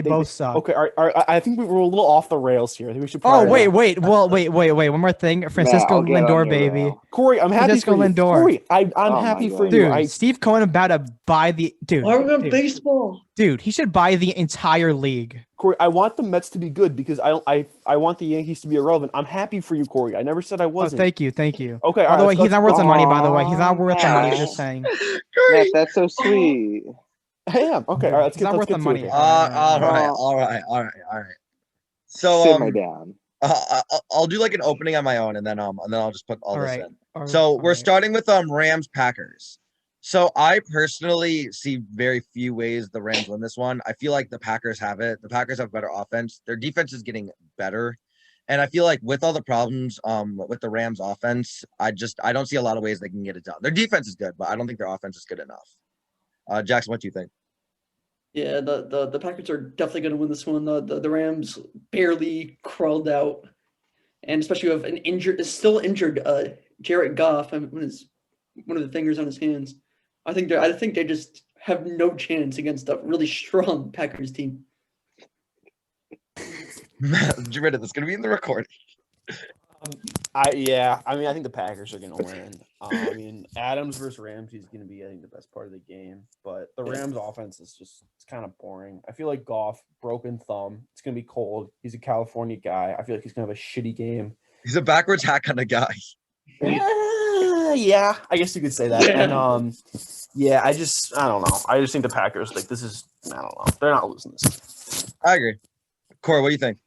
They both suck. Okay, I think we were a little off the rails here. I think we should Oh, prioritize. wait. One more thing. Matt, Francisco I'll get on Lindor, your baby. rail. Corey, I'm happy Francisco for you. Lindor. Corey, I'm Oh my happy for God. you. Dude, Steve Cohen about to buy the Why are we on dude, baseball? dude, he should buy the entire league. Corey, I want the Mets to be good because I want the Yankees to be irrelevant. I'm happy for you, Corey. I never said I Oh, wasn't. thank you. Okay, By all the right, way, he's not worth the money. By the way, he's not Aw, worth the money. Matt. Just saying. Matt, that's so sweet. I am. Okay, all right, He's not worth the money. it. All right. So Simmer down. I'll do like an opening on my own, and then I'll just put all this right. in. So we're starting with Rams Packers. So I personally see very few ways the Rams win this one. I feel like the Packers have it. The Packers have better offense. Their defense is getting better. And I feel like with all the problems with the Rams offense, I don't see a lot of ways they can get it done. Their defense is good, but I don't think their offense is good enough. Jackson, what do you think? Yeah, the Packers are definitely going to win this one. The Rams barely crawled out, and especially with an still injured Jared Goff, with one of the fingers on his hands. I think they just have no chance against a really strong Packers team. Did you read it? That's going to be in the recording. I think the Packers are going to win. Adams versus Ramsey is going to be, I think, the best part of the game. But the Rams' offense is it's kind of boring. I feel like Goff, broken thumb. It's going to be cold. He's a California guy. I feel like he's going to have a shitty game. He's a backwards hat kind of guy. Yeah, I guess you could say that. And I don't know. I just think the Packers, I don't know. They're not losing this. I agree. Corey, what do you think?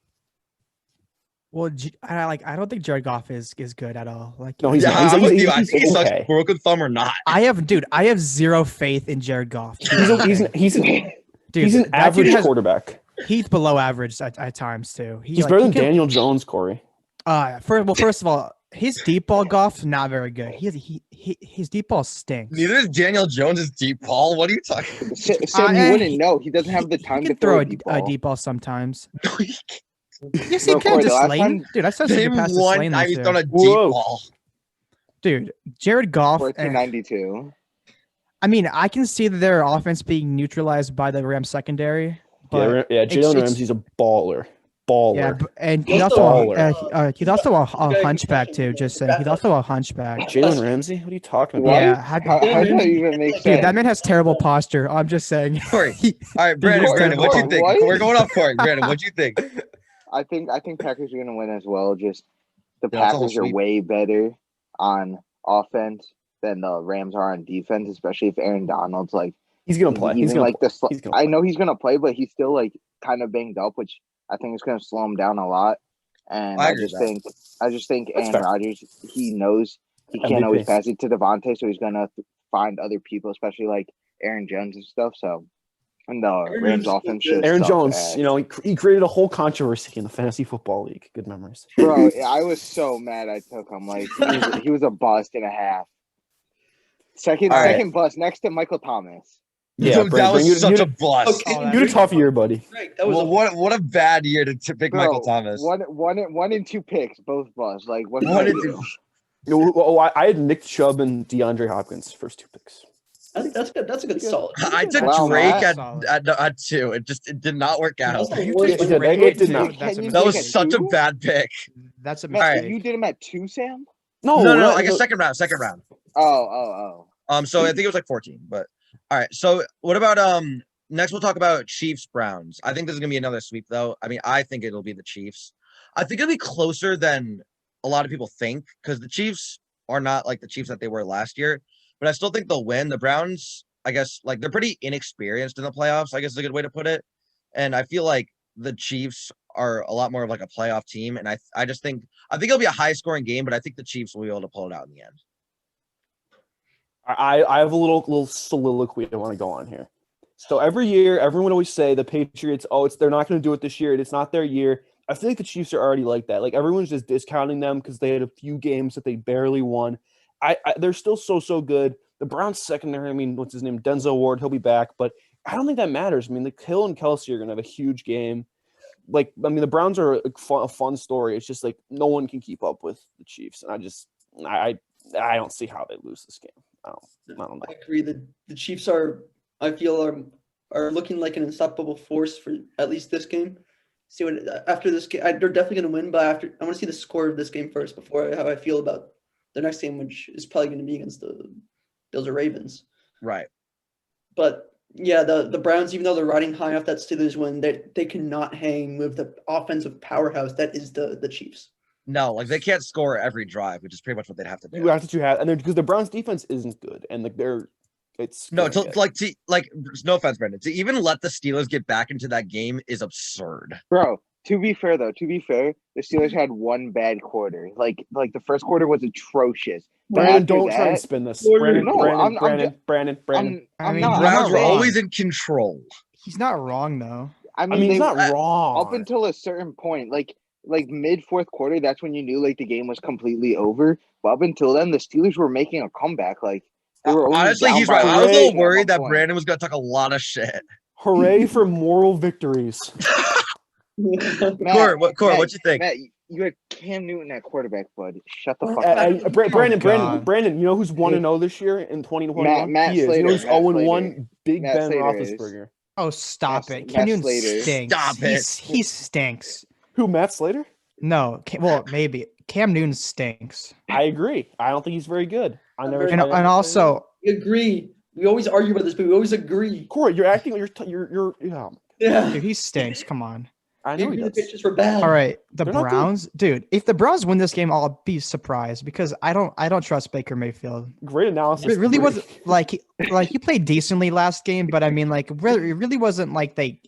Well, I don't think Jared Goff is good at all. No, he's not. I'm with you. I He's think he sucks, okay. broken thumb or not. I have zero faith in Jared Goff. He's an average quarterback. He's below average at times too. He's better than Daniel Jones, Corey. First of all, his deep ball Goff's not very good. His deep ball stinks. Neither is Daniel Jones' deep ball. What are you talking about? Sam, you wouldn't know. He doesn't have the time to throw a deep ball sometimes. No, he can't. Yes, he can. Just Slane. Dude, I saw some pass to Slane He's this thrown a year. deep ball. Dude, Jared Goff. 1492. I mean, I can see that their offense being neutralized by the Rams secondary. Yeah, Jalen Ramsey's a baller. Yeah, and he's also a hunchback too. Just saying, he's also a hunchback. Jalen Ramsey? What are you talking about? Yeah, how does that even make sense? Dude, that man has terrible posture. I'm just saying. Corey. All right, Brandon, what do you think? What? We're going off Corey. Brandon, what do you think? I think Packers are going to win as well. Just the Yeah, it's Packers all are sweet. way better on offense than the Rams are on defense, especially if Aaron Donald's He's gonna play. He's gonna play. I know he's gonna play, but he's still kind of banged up, which I think is gonna slow him down a lot. And I I agree just think That's Aaron fair. Rodgers, he knows he can't MVP. always pass it to Devontae, so he's gonna find other people, especially like Aaron Jones and stuff. So, and the Rams offense should Aaron suck Jones, ass. he created a whole controversy in the fantasy football league. Good memories. Bro, I was so mad I took him. He was a bust and a half. Second bust next to Michael Thomas. Yeah, that was such a bust. Okay. Oh, you had a tough year, buddy. Right, that was What a bad year to pick Bro, Michael Thomas. One and two picks, both bust. What One did and I do? I had Nick Chubb and DeAndre Hopkins first two picks. I think that's good. That's a good solid. I took Wow, Drake Matt. at two. It did not work out. That's the You worst took one. Drake it did too. not. That's a Can you That take was a such a two? bad pick. That's a Matt, mistake. you did him at two, Sam? No, No, like a second round. Oh. So I think it was like 14, but all right. So what about next we'll talk about Chiefs Browns. I think this is gonna be another sweep though. I mean, I think it'll be the Chiefs. I think it'll be closer than a lot of people think because the Chiefs are not like the Chiefs that they were last year, but I still think they'll win. The Browns, I guess, they're pretty inexperienced in the playoffs, I guess is a good way to put it. And I feel like the Chiefs are a lot more of a playoff team. And I think it'll be a high scoring game, but I think the Chiefs will be able to pull it out in the end. I have a little soliloquy I want to go on here. So every year, everyone would always say the Patriots, they're not going to do it this year. It's not their year. I feel like the Chiefs are already like that. Everyone's just discounting them because they had a few games that they barely won. They're still so good. The Browns secondary, what's his name? Denzel Ward, he'll be back, but I don't think that matters. The Hill and Kelsey are going to have a huge game. The Browns are a fun story. It's just no one can keep up with the Chiefs, and I don't see how they lose this game. I don't know. I agree. The Chiefs I feel are are looking like an unstoppable force for at least this game. See what after this game, they're definitely going to win. But I want to see the score of this game first before how I feel about the next game, which is probably going to be against the Bills or Ravens. Right. But yeah, the Browns, even though they're riding high off that Steelers win, they cannot hang with the offensive powerhouse that is the Chiefs. No, like they can't score every drive, which is pretty much what they'd have to do. That's what you have, and because the Browns defense isn't good, and like it's no offense, Brendan. To even let the Steelers get back into that game is absurd. Bro, to be fair, the Steelers had one bad quarter. Like the first quarter was atrocious. Brandon, don't try and spin this. Brandon. I'm not. Browns were always in control. He's not wrong though. I mean he's not wrong. Up until a certain point, like mid fourth quarter, that's when you knew like the game was completely over. But up until then, the Steelers were making a comeback. Like they were honestly, he's right. I was a little worried that Brandon was going to talk a lot of shit. Hooray for moral victories. Corey, what you think? Matt, you had Cam Newton at quarterback, bud. Shut the fuck up. Brandon, you know who's 1-0 this year in 2021? Matt he is. Slater, you know who's 0-1? Big Matt Ben Slater Roethlisberger. Oh, stop it. Cam Newton stinks. Stop it. He stinks. Who, Matt Slater? No, well, maybe. Cam Newton stinks. I agree. I don't think he's very good. And also, we agree. We always argue about this, but we always agree. Corey, you're acting. Yeah. Dude, he stinks. Come on. I know the pitches were bad. All right, the Browns, dude. If the Browns win this game, I'll be surprised because I don't trust Baker Mayfield. Great analysis. It really wasn't like he played decently last game, but I mean, like, it really wasn't like he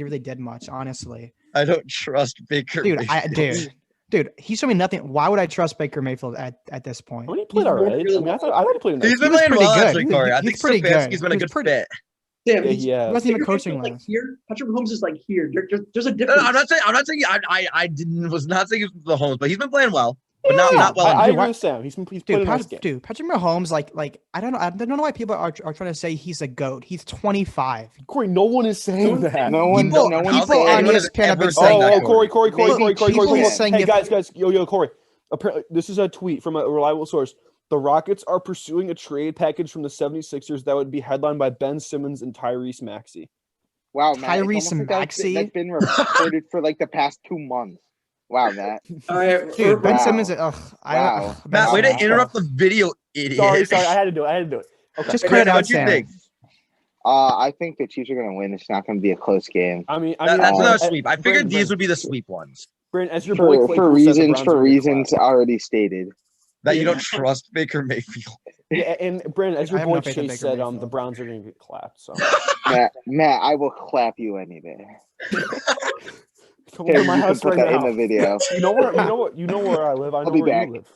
really did much. Honestly, I don't trust Baker. Dude, he showed me nothing. Why would I trust Baker Mayfield at this point? He played all right. I mean, I thought he played. He's been playing well, actually, Corey. I think pretty good. He's been a good fit. Damn, he wasn't even coaching like last. here. Patrick Mahomes is like here. There's a difference. No, I'm not saying. Was not saying he was the Mahomes, but he's been playing well. But not well. I agree with Sam. He's playing a nice game. Dude, Patrick Mahomes, like I don't know why people are trying to say he's a GOAT. He's 25. Corey, no one is saying that. No one. People on ESPN have been saying that. Corey. Hey, guys, Corey. Apparently, this is a tweet from a reliable source. The Rockets are pursuing a trade package from the 76ers that would be headlined by Ben Simmons and Tyrese Maxey. Wow, Matt. Tyrese Maxey? That's been reported for like the past 2 months. Wow, Matt. All right, dude, Ben Simmons. Matt, way to interrupt the video, idiot. Sorry, I had to do it. Okay. Just credit out, what you think? I think the Chiefs are going to win. It's not going to be a close game. I mean, that's another sweep. I figured these would be the sweep ones. Brandon, as your boy for reasons already stated. That you don't trust Baker Mayfield. Yeah, and Brandon, as your boy Chase said, the Browns are going to get clapped. So, Matt, I will clap you any day. Come over to my house right now. In the video. You know where I live. I know where you live.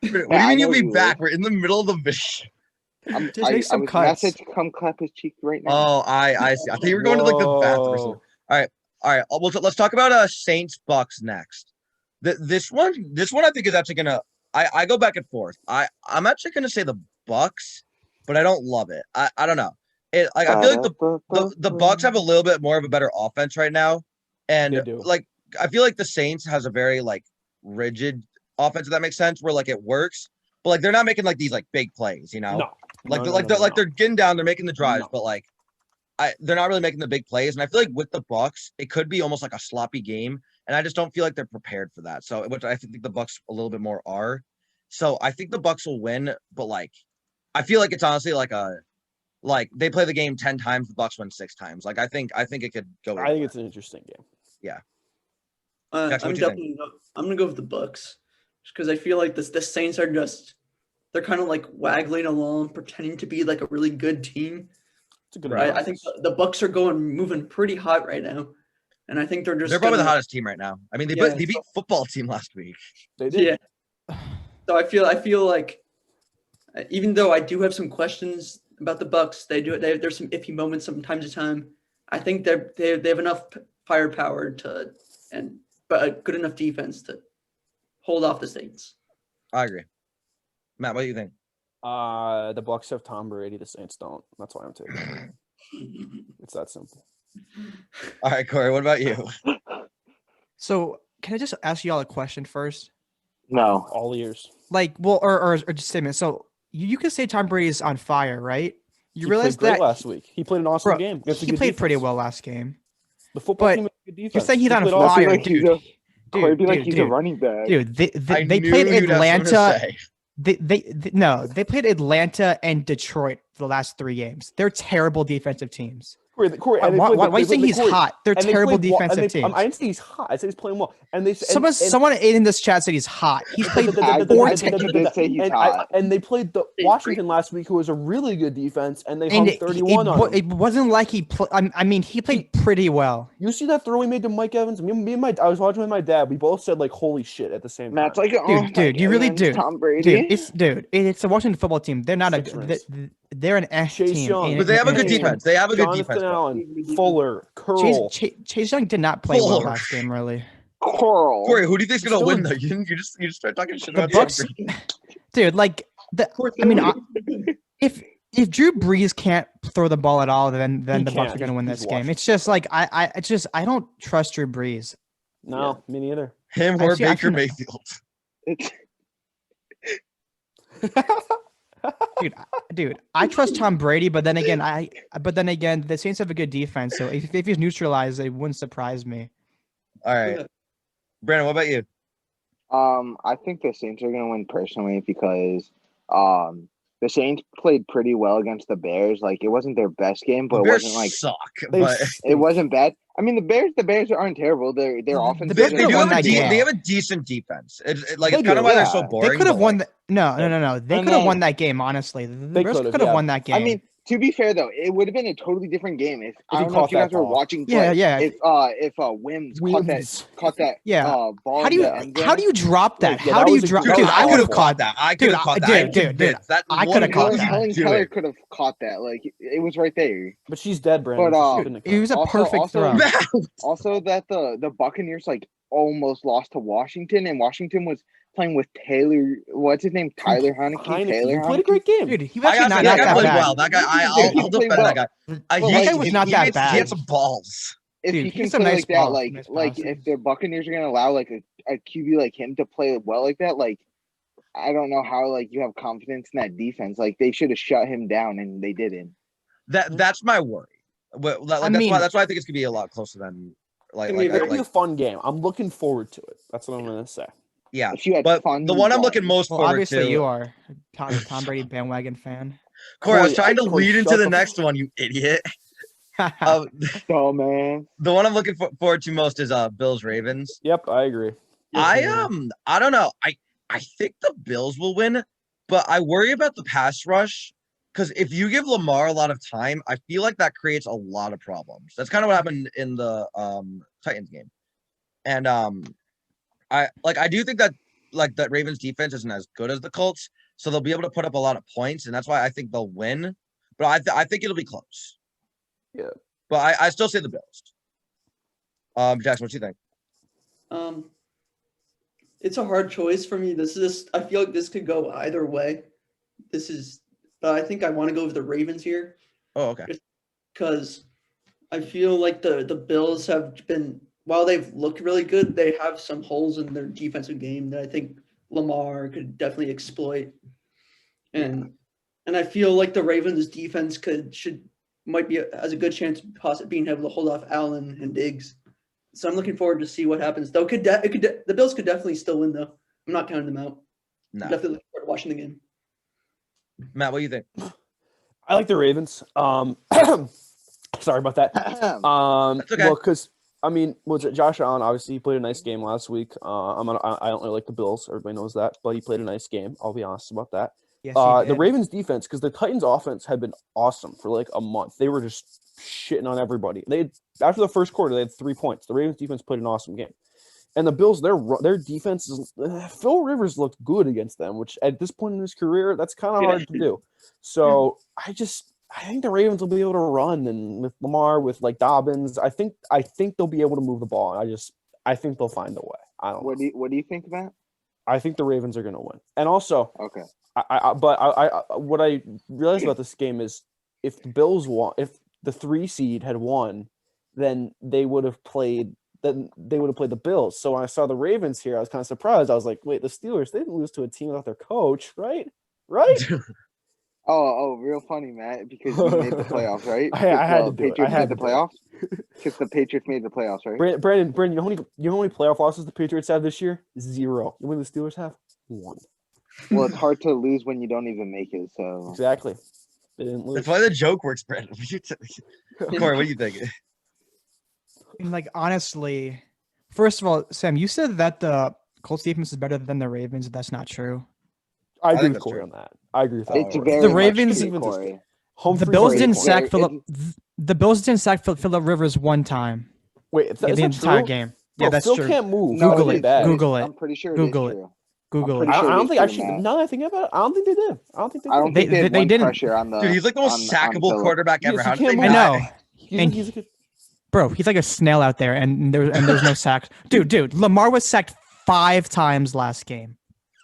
What do you mean you'll be back? We're in the middle of the video. Just make some cuts. Message, come clap his cheek right now. Oh, I see. I think you were going to like the bathroom or something. All right. Well, let's talk about Saints Bucs next. This one I think is actually gonna. I go back and forth. I'm actually gonna say the Bucs, but I don't love it. I don't know. I feel like the Bucs have a little bit more of a better offense right now, and like I feel like the Saints has a very like rigid offense. If that makes sense, where like it works, but like they're not making like these like big plays, you know. They're getting down, they're making the drives, but like they're not really making the big plays. And I feel like with the Bucs, it could be almost like a sloppy game, and I just don't feel like they're prepared for that. So, which I think the Bucs a little bit more are. So I think the Bucs will win, but like I feel like it's honestly like they play the game 10 times, the Bucs win 6 times. Like I think it could go. I think it's an interesting game. Yeah. I'm gonna go with the Bucs because I feel like the Saints are they're kind of like waggling along, pretending to be like a really good team. It's a good right. I think the Bucs are moving pretty hot right now, and I think they're probably the hottest team right now. I mean, they beat football team last week. They did. Yeah. So I feel like even though I do have some questions about the Bucs, there's some iffy moments from time to time. I think they have enough firepower but a good enough defense to hold off the Saints. I agree. Matt, what do you think? The Bucs have Tom Brady, the Saints don't. That's why I'm taking it. It's that simple. All right, Corey, what about you? So can I just ask you all a question first? No. All ears. Like, well, or just say a minute. So you could say Tom Brady is on fire, right? You He realize played great that last week. He played an awesome bro, game. against a he good played pretty defense. well last game. The football but team has good defense. You're saying he's They on played fire, awesome. like he's dude. Corey be like Dude, he's a dude, running back. dude. I They knew played you'd have something to Atlanta. say. They played Atlanta and Detroit for the last 3 games. They're terrible defensive teams. Corey, Why are you saying he's hot? They're terrible defensive teams. I didn't say he's hot. I said he's playing well. And they Someone in this chat said he's hot. He's played I 4 did say he's hot. and they played the Washington last week, who was a really good defense, and they hung 31 on him. It wasn't like he played. I mean, he played pretty well. You see that throw he made to Mike Evans? I was watching with my dad. We both said like "Holy shit" at the same time. Matt's like, dude, you really do. Tom Brady. It's a Washington football team. They're not they're an S Chase team. Young. But they have a good Hey, defense. They have a good Jonathan defense. bro. Allen, Fuller, Curl. Chase Young did not play well Fuller. last game, really. Coral. Corey, who do you think's gonna Still win in- though? You just start talking shit The about Tom Bucs, Brady. dude. Like if Drew Brees can't throw the ball at all, then the Bucs can't. are going to win He's this game. washed. It's just like I don't trust Drew Brees. No, me neither. Him or Actually, I Baker can- Mayfield. Dude, I trust Tom Brady, but then again, the Saints have a good defense, so if he's neutralized, it wouldn't surprise me. All right, Brandon, what about you? I think the Saints are gonna win personally because the Saints played pretty well against the Bears. Like it wasn't their best game, but The it Bears wasn't like suck, They but it wasn't bad. I mean, the Bears aren't terrible. Their offense. The they, Bears they could've do won have a that game. they have a decent defense. Like They it's kind of do, why they're yeah. so They boring. They could have but, won. like, No. They And could have then- won that game. Honestly, the They Bears could've, could have yeah. won that game. I mean, to be fair though, it would have been a totally different game if I he don't know caught if you guys that were ball. watching. Yeah, Play, yeah. If Wims caught that Yeah. ball. how do you in the end zone. how do you drop that? Yeah, How that do you was a drop? good- Dude, dude, I I would would have have caught caught that. I could Dude, have caught dude, that. I'm dude, convinced. That I one coulda caught pass, that. Helen do Keller it. could have caught that. Like it was right there. But she's dead, Brandon. But, so she couldn't have It was a Also- perfect also- throw. Also, that the Buccaneers like almost lost to Washington, and Washington was playing with Taylor. What's his name? Tyler Heineke. Taylor He played a Heineke? great game. Dude, he was I actually gotta say, not that guy that played bad. well. That guy, Dude, he I'll played defend well. that guy. But, that guy was not that He bad. had some balls. If Dude, he he can has some play nice like that, balls, like nice like passes. if the Buccaneers are gonna allow like a QB like him to play well like that, like I don't know how like you have confidence in that defense. Like they should have shut him down, and they didn't. That's my worry. That's why I think it's gonna be a lot closer than like It's gonna be It'll be a fun game. I'm looking forward to it. That's what I'm gonna say. yeah. If you had But fun, the you one I'm won. looking most Well, forward obviously to. you are Tom Brady bandwagon fan. Corey, I was Corey, trying to Corey, lead into shut the the next one, you idiot. Oh man, The one I'm looking forward to most is Bills Ravens. Yep, I agree. I don't know. I think the Bills will win, but I worry about the pass rush because if you give Lamar a lot of time, I feel like that creates a lot of problems. That's kind of what happened in the Titans game. And I do think that that Ravens defense isn't as good as the Colts, so they'll be able to put up a lot of points, and that's why I think they'll win. But I think it'll be close. Yeah. But I still say the Bills. Jackson, what do you think? It's a hard choice for me. I feel like this could go either way. But I think I want to go with the Ravens here Oh, okay. because I feel like the Bills have been, while they've looked really good, they have some holes in their defensive game that I think Lamar could definitely exploit. And I feel like the Ravens defense has a good chance of possibly being able to hold off Allen and Diggs. So I'm looking forward to see what happens. Though the Bills could definitely still win though. I'm not counting them out. No. I'm definitely looking forward to watching the game. Matt, what do you think? I like the Ravens. Sorry about that. That's okay. Well, because I mean, was it Josh Allen? Obviously, he played a nice game last week. I don't really like the Bills. Everybody knows that, but he played a nice game. I'll be honest about that. Yes, The Ravens defense, because the Titans offense had been awesome for like a month. They were just shitting on everybody. After the first quarter, they had 3 points. The Ravens defense played an awesome game. And the Bills, their defense is Phil Rivers looked good against them, which at this point in his career, that's kind of hard to do. So I think the Ravens will be able to run, and with Lamar, with like Dobbins, I think they'll be able to move the ball. I think they'll find a way. I don't know. what do you think, Matt? I think the Ravens are going to win. And also, Okay. What I realized about this game is if the Bills won, if the 3 seed had won, then they would have played the Bills. So when I saw the Ravens here, I was kind of surprised. I was like, wait, the Steelers, they didn't lose to a team without their coach, right? Right? Oh, real funny, Matt, because you made the playoffs, right? I had to do it. I Patriots had made the to do it. playoffs. Because the Patriots made the playoffs, right? Brandon, you know how many playoff losses the Patriots have this year? 0. You know what the Steelers have? 1. Well, it's hard to lose when you don't even make it. So Exactly. They didn't lose. That's why the joke works, Brandon. Corey, what do you think? And like honestly, first of all, Sam, you said that the Colts defense is better than the Ravens. That's not true. I agree think with that's Corey true. on that. I agree with that. it's one. very The much Ravens- true, Defense is Corey. good. The Humphrey Bills Corey, didn't it's sack very- Philip. The Bills didn't sack Philip Rivers one time Wait, is in that the entire true? game. Bro, Yeah, that's Phil true. can't move. No, Google it it. is. Bad. Google it. I'm pretty sure Google it it. is true. Google pretty it. sure I it don't is think true, actually. Matt. Now that I think about it, I don't think they did. I don't think they I don't did. think they had one didn't. pressure on the. Dude, he's like the most on sackable Phillip. quarterback ever. Yes, How he did they can't I move. not? know, and He's like a, bro, he's like a snail out there, and there's no sacks. Dude, Lamar was sacked 5 times last game.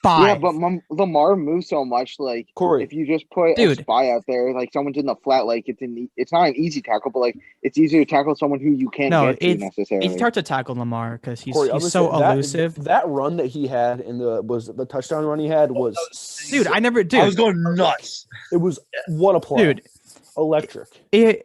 5. Yeah, but Lamar moves so much. Like Corey. if you just put a Dude. spy out there, like someone's in the flat, like it's not an easy tackle, but like it's easier to tackle someone who you can't No, get to necessarily. it's hard to tackle Lamar because Corey, he's so elusive. That run that he had in the touchdown run he had was Dude, I I was going nuts. it was what a play. Dude, Electric. If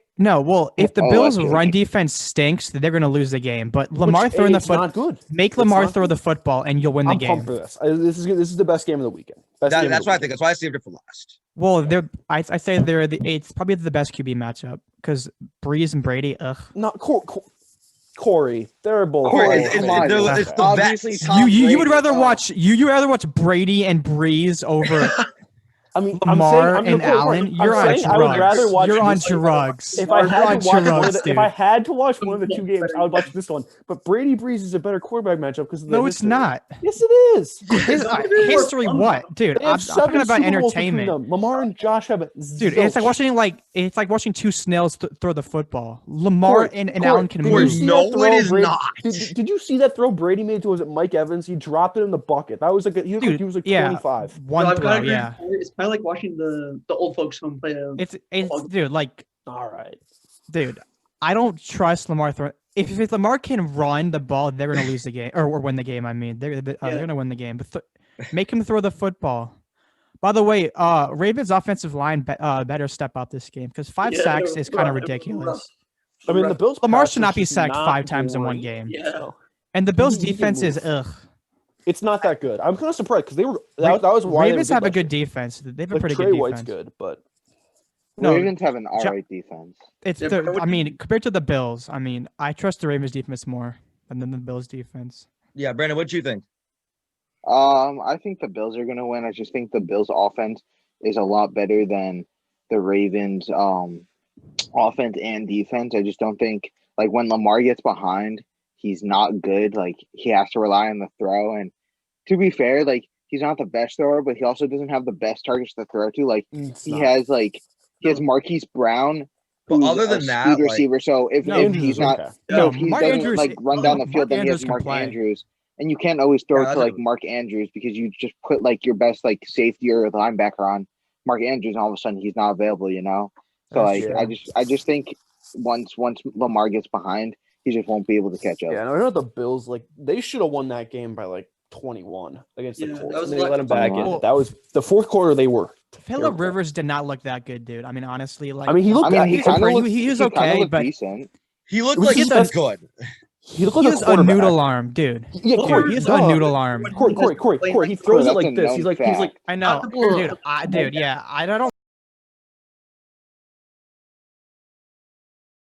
the Oh, Bills' electric. run defense stinks, they're gonna lose the game. But Lamar throwing the It's not foot, good. make It's Lamar not throw good. the football, and you'll win the I'm game. pumped for this. This is the best game of the weekend. Best game of That's the why I think. weekend. That's why I saved it for last. Well, I say it's probably the best QB matchup because Breeze and Brady. Ugh. Not Corey. They're both. Corey, It's come on. the Obviously, vets. Tom You would Brady, rather watch you rather watch Brady and Breeze over I mean, Lamar I'm saying, and Allen. You're on drugs. I would rather watch. You're on this- drugs. If I You're had on to watch drugs, if dude. I had to watch one of the 2 games, I would watch this one. But Brady Breeze is a better quarterback matchup because No, it's not. Yes, it is. History, what, dude? They I'm have talking 7 about Super Bowls between entertainment. them. Lamar and Josh have Dude, it's like watching 2 snails throw the football. Lamar and Allen can Did you move. see No, that throw it is Brady- not. Did you see that throw Brady made to was it Mike Evans? He dropped it in the bucket. That was like he looked like he was like 25. One I throw, kinda agree yeah. with Corey. It's kind of like watching the old folks home play. It's dude, like, All right. dude, I don't trust Lamar throw. If Lamar can run the ball, they're gonna lose the game or win the game. I mean, they're gonna win the game. But make him throw the football. By the way, Ravens offensive line better step up this game because 5 sacks is kind of ridiculous. I mean, the Bills. Lamar pass should not is be just sacked not 5 times in one great. game. Yeah. And the Bills' He can defense is move. ugh. It's not that good. I'm kind of surprised because they were. That was why Ravens they were have a last good year. defense. They have a Like pretty Trey good White's defense. good, but No, Ravens have an alright defense. It's Yeah, the, but I mean, compared to the Bills, I mean, I trust the Ravens defense more than the Bills defense. Yeah, Brandon, what do you think? I think the Bills are gonna win. I just think the Bills offense is a lot better than the Ravens offense and defense. I just don't think like when Lamar gets behind, he's not good. Like he has to rely on the throw. And to be fair, like he's not the best thrower, but he also doesn't have the best targets to throw to. Like he has Marquise Brown. But who's other a than that, speed like, receiver. So if he's not, okay. so if he Mark doesn't Andrews, like run down the Mark field, then he Andrews has can Mark play. Andrews. And you can't always throw Yeah, to like Mark Andrews because you just put like your best like safety or linebacker on Mark Andrews, and all of a sudden he's not available. So That's like true. I just think once Lamar gets behind, he just won't be able to catch up. Yeah, and I know the Bills like they should have won that game by like 21 against the Yeah, Colts. that was And they let them back in. 21. That was the fourth quarter. They were. Philip terrible. Rivers did not look that good, dude. I mean, honestly, like, I mean, he looked. I mean, he kind kind of of looked- he was okay, but decent. he looked It was like just he was that- good. He looked he like is a a quarterback. noodle arm, dude. Yeah, Corey, He is duh. a noodle arm. Corey. He throws it That's a like this. known He's like fact. I know, Not the- dude. Dude, yeah, I don't